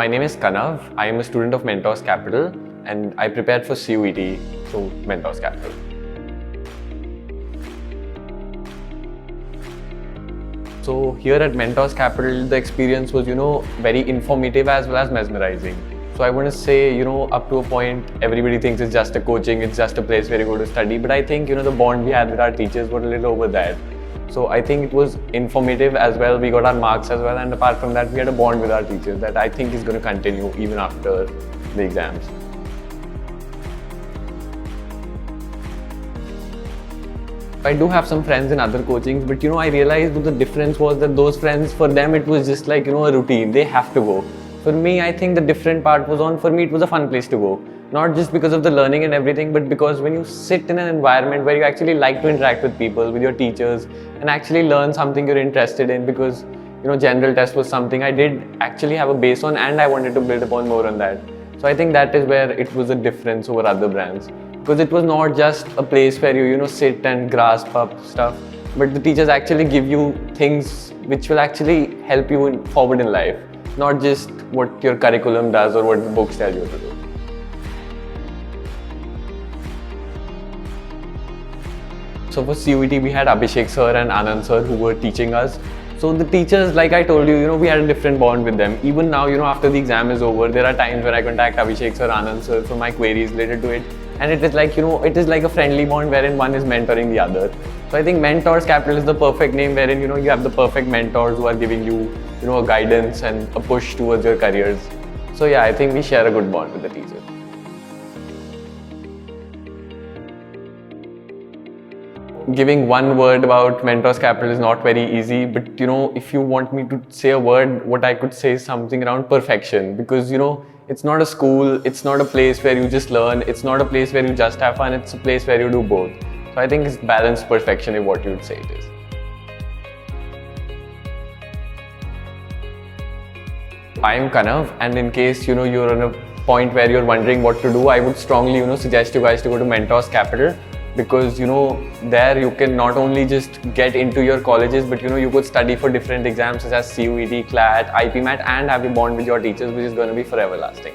my name is Kanav. I am a student of Mentors Capital and I prepared for CUET through Mentors Capital. So here at Mentors Capital, the experience was, very informative as well as mesmerizing. So I want to say, up to a point, everybody thinks it's just a coaching, it's just a place where you go to study. But I think, the bond we had with our teachers was a little over that. So I think it was informative as well. We got our marks as well. And apart from that, we had a bond with our teachers that I think is going to continue even after the exams. I do have some friends in other coachings, but I realized the difference was that those friends, for them, it was just like, a routine. They have to go. For me, I think the different part was for me, it was a fun place to go. Not just because of the learning and everything, but because when you sit in an environment where you actually like to interact with people, with your teachers, and actually learn something you're interested in, because, general test was something I did actually have a base on and I wanted to build upon more on that. So I think that is where it was a difference over other brands. Because it was not just a place where you, sit and grasp up stuff, but the teachers actually give you things which will actually help you forward in life, not just what your curriculum does or what the books tell you to do. So for CUET, we had Abhishek sir and Anand sir who were teaching us. So the teachers, like I told you, we had a different bond with them. Even now, after the exam is over, there are times where I contact Abhishek sir, Anand sir for my queries related to it. And it is like, it is like a friendly bond wherein one is mentoring the other. So I think Mentors Capital is the perfect name wherein, you have the perfect mentors who are giving you, a guidance and a push towards your careers. So yeah, I think we share a good bond with the teachers. Giving one word about Mentors Capital is not very easy, but if you want me to say a word, what I could say is something around perfection, because it's not a school, it's not a place where you just learn, it's not a place where you just have fun, it's a place where you do both. So I think it's balanced perfection is what you would say it is. I am Kanav, and in case you're on a point where you're wondering what to do, I would strongly suggest you guys to go to Mentors Capital. Because there you can not only just get into your colleges, but you could study for different exams such as CUET, CLAT, IPM-AT, and have a bond with your teachers, which is going to be forever lasting.